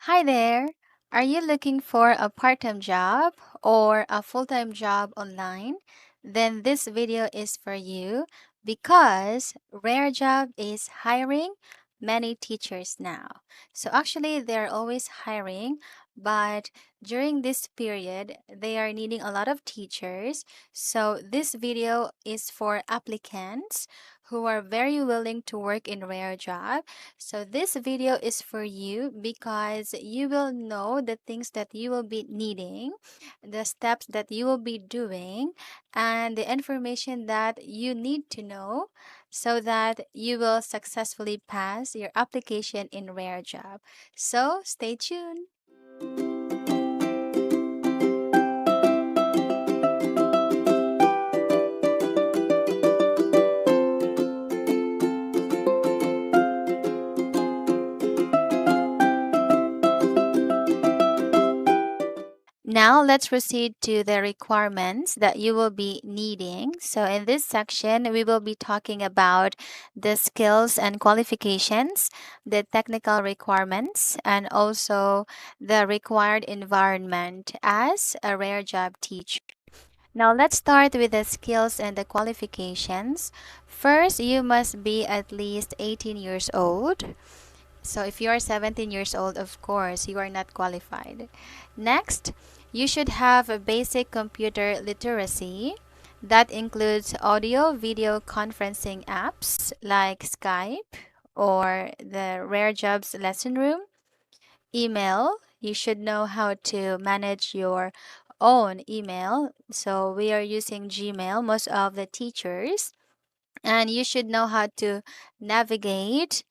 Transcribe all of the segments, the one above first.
Hi there. Are you looking for a part-time job or a full-time job online? Then this video is for you because Rarejob is hiring many teachers now. So actually they're always hiring, but during this period they are needing a lot of teachers. So this video is for applicants who are very willing to work in Rarejob. So this video is for you because you will know the things that you will be needing, the steps that you will be doing, and the information that you need to know so that you will successfully pass your application in Rare Job. So stay tuned. Now let's proceed to the requirements that you will be needing. So in this section, we will be talking about the skills and qualifications, the technical requirements, and also the required environment as a rare job teacher. Now let's start with the skills and the qualifications. First, you must be at least 18 years old. So if you are 17 years old, of course, you are not qualified. Next, you should have a basic computer literacy. That includes audio, video conferencing apps like Skype or the Rare Jobs lesson room. Email, you should know how to manage your own email. So we are using Gmail, most of the teachers. And you should know how to navigate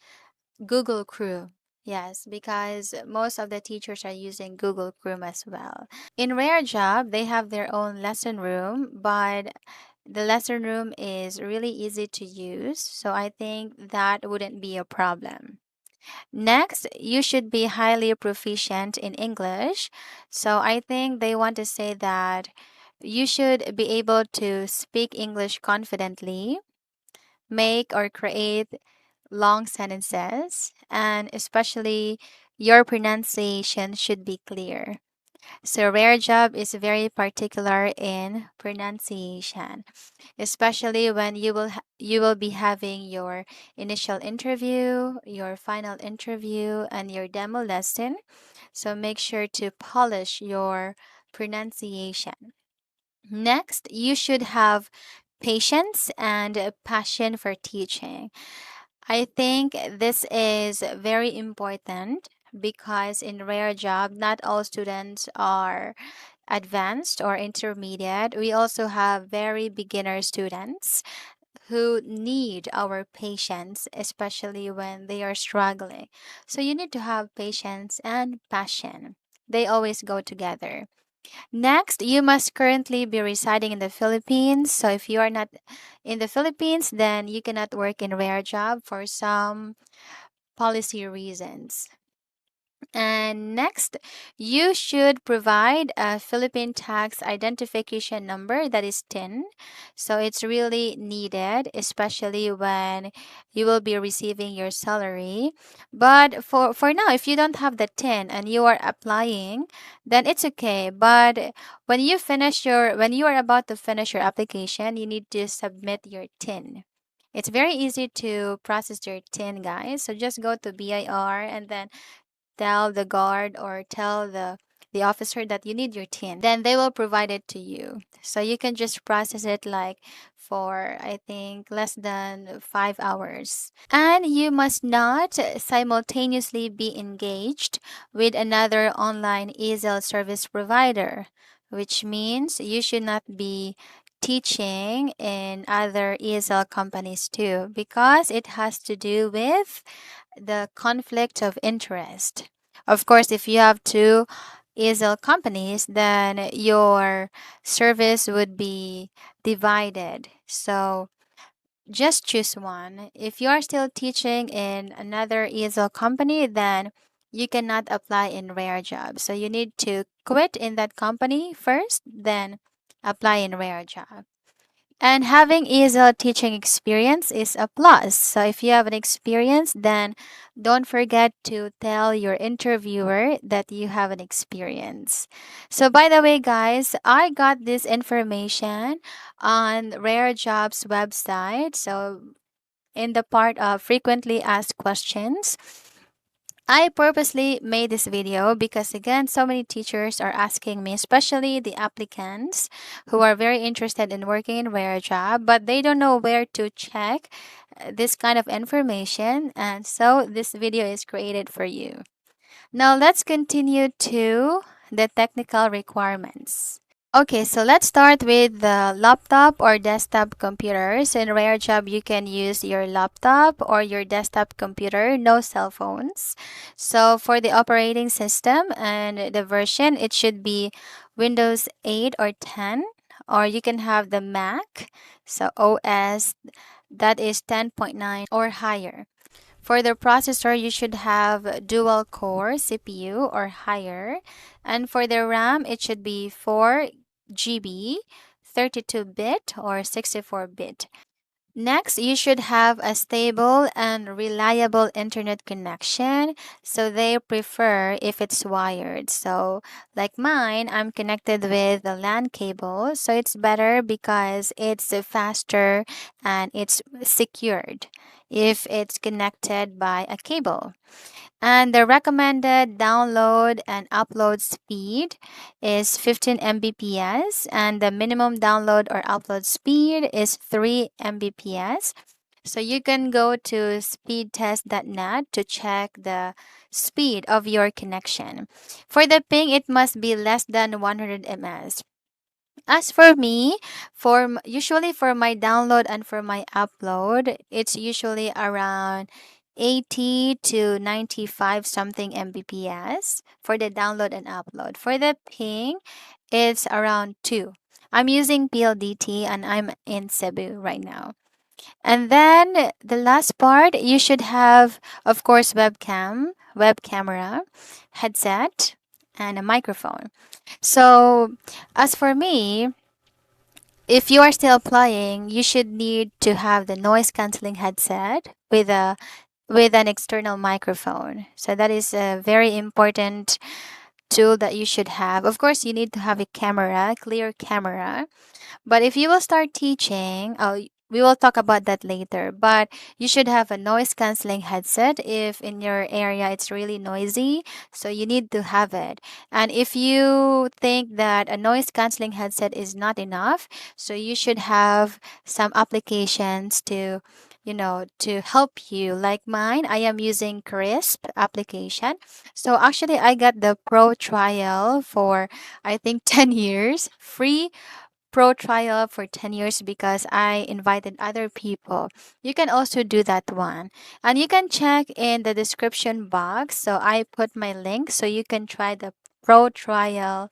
Google Chrome. Yes, because most of the teachers are using Google Chrome as well. In Rare Job, they have their own lesson room, but the lesson room is really easy to use, so I think that wouldn't be a problem. Next, you should be highly proficient in English. So I think they want to say that you should be able to speak English confidently, make or create long sentences, and especially your pronunciation should be clear. So Rare Job is very particular in pronunciation, especially when you will be having your initial interview, your final interview, and your demo lesson. So make sure to polish your pronunciation. Next, you should have patience and a passion for teaching. I think this is very important because in Rare Job, not all students are advanced or intermediate. We also have very beginner students who need our patience, especially when they are struggling. So you need to have patience and passion. They always go together. Next, you must currently be residing in the Philippines. So if you are not in the Philippines, then you cannot work in Rare Job for some policy reasons. And next, you should provide a Philippine tax identification number that is TIN. So it's really needed, especially when you will be receiving your salary. But for now, if you don't have the TIN and you are applying, then it's okay. But when you are about to finish your application, you need to submit your TIN. It's very easy to process your TIN, guys. So just go to BIR and then tell the guard or tell the officer that you need your tin, then they will provide it to you, so you can just process it like for I think less than 5 hours. And you must not simultaneously be engaged with another online ESL service provider, which means you should not be teaching in other ESL companies too, because it has to do with the conflict of interest. Of course, if you have two ESL companies, then your service would be divided. So just choose one. If you are still teaching in another ESL company, then you cannot apply in Rare Job. So you need to quit in that company first, then apply in Rare Job. And having ESL teaching experience is a plus. So if you have an experience, then don't forget to tell your interviewer that you have an experience. So by the way, guys, I got this information on Rarejob website. So in the part of frequently asked questions, I purposely made this video because again, so many teachers are asking me, especially the applicants who are very interested in working in Rarejob, but they don't know where to check this kind of information, and so this video is created for you. Now let's continue to the technical requirements. Okay, so let's start with the laptop or desktop computers. In Rarejob, you can use your laptop or your desktop computer, no cell phones. So for the operating system and the version, it should be Windows 8 or 10, or you can have the Mac, so OS that is 10.9 or higher. For the processor, you should have dual core CPU or higher. And for the RAM, it should be 4 GB, 32-bit or 64-bit. Next, you should have a stable and reliable internet connection. So they prefer if it's wired. So, like mine, I'm connected with the LAN cable. So it's better because it's faster and it's secured if it's connected by a cable. And the recommended download and upload speed is 15 Mbps, and the minimum download or upload speed is 3 Mbps. So you can go to speedtest.net to check the speed of your connection. For the ping, it must be less than 100 ms. As for me, usually for my download and for my upload, it's usually around 80 to 95 something Mbps for the download and upload. For the ping, it's around 2. I'm using PLDT and I'm in Cebu right now. And then the last part, you should have, of course, web camera, headset, and a microphone. So, as for me, if you are still applying, you should need to have the noise canceling headset with an external microphone. So that is a very important tool that you should have. Of course, you need to have a camera, clear camera, but if you will start teaching, we will talk about that later. But you should have a noise canceling headset if in your area it's really noisy. So you need to have it. And if you think that a noise canceling headset is not enough, so you should have some applications to help you. Like mine, I am using Crisp application. So actually, I got the pro trial for I think 10 years free pro trial for 10 years because I invited other people. You can also do that one. And you can check in the description box. So I put my link so you can try the pro trial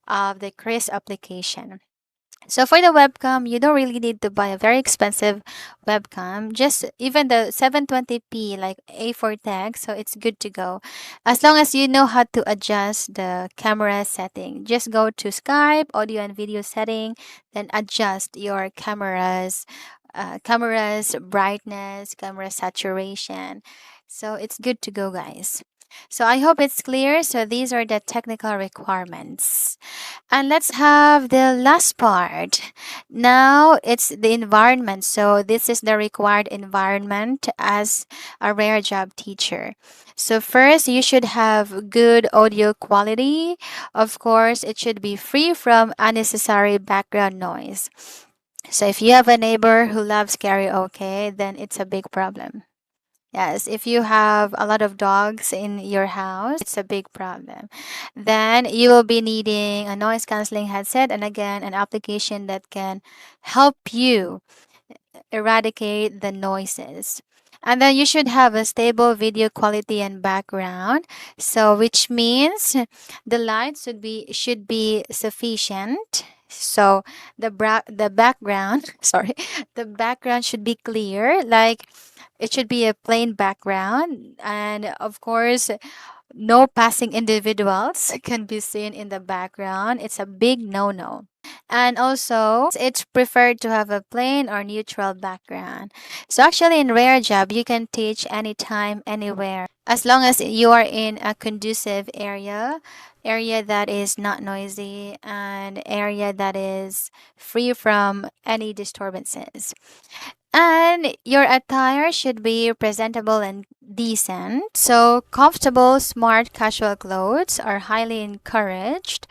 of the Chris application. So for the webcam, you don't really need to buy a very expensive webcam. Just even the 720p like A4 tag, so it's good to go. As long as you know how to adjust the camera setting. Just go to Skype, audio and video setting, then adjust your camera's brightness, camera saturation. So it's good to go, guys. So I hope it's clear. So these are the technical requirements. And let's have the last part. Now it's the environment. So this is the required environment as a Rarejob teacher. So first, you should have good audio quality. Of course, it should be free from unnecessary background noise. So if you have a neighbor who loves karaoke, then it's a big problem. Yes, if you have a lot of dogs in your house, it's a big problem. Then you will be needing a noise canceling headset and again an application that can help you eradicate the noises. And then you should have a stable video quality and background. So which means the light should be sufficient. So the background, sorry, the background should be clear, like it should be a plain background, and of course no passing individuals can be seen in the background. It's a big no-no. And also, it's preferred to have a plain or neutral background. So actually in Rarejob, you can teach anytime, anywhere, as long as you are in a conducive area that is not noisy, and area that is free from any disturbances. And your attire should be presentable and decent. So comfortable, smart, casual clothes are highly encouraged.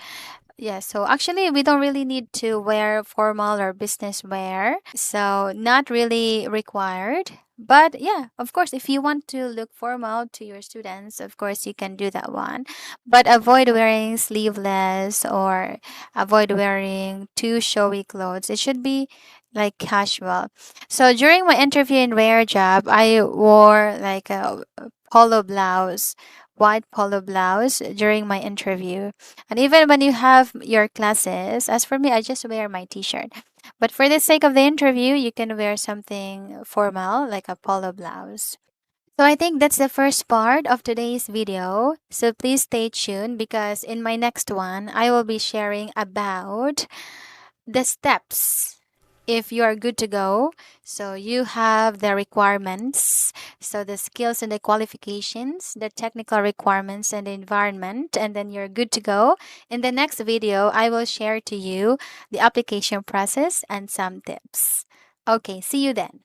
Yeah, so actually, we don't really need to wear formal or business wear. So, not really required. But yeah, of course, if you want to look formal to your students, of course, you can do that one. But avoid wearing sleeveless or avoid wearing too showy clothes. It should be like casual. So, during my interview in Rare Job, I wore like a polo blouse, white polo blouse during my interview. And even when you have your classes, as for me, I just wear my t shirt. But for the sake of the interview, you can wear something formal like a polo blouse. So I think that's the first part of today's video. So please stay tuned because in my next one, I will be sharing about the steps if you are good to go. So you have the requirements, so the skills and the qualifications, the technical requirements and the environment, and then you're good to go. In the next video, I will share to you the application process and some tips. Okay, see you then.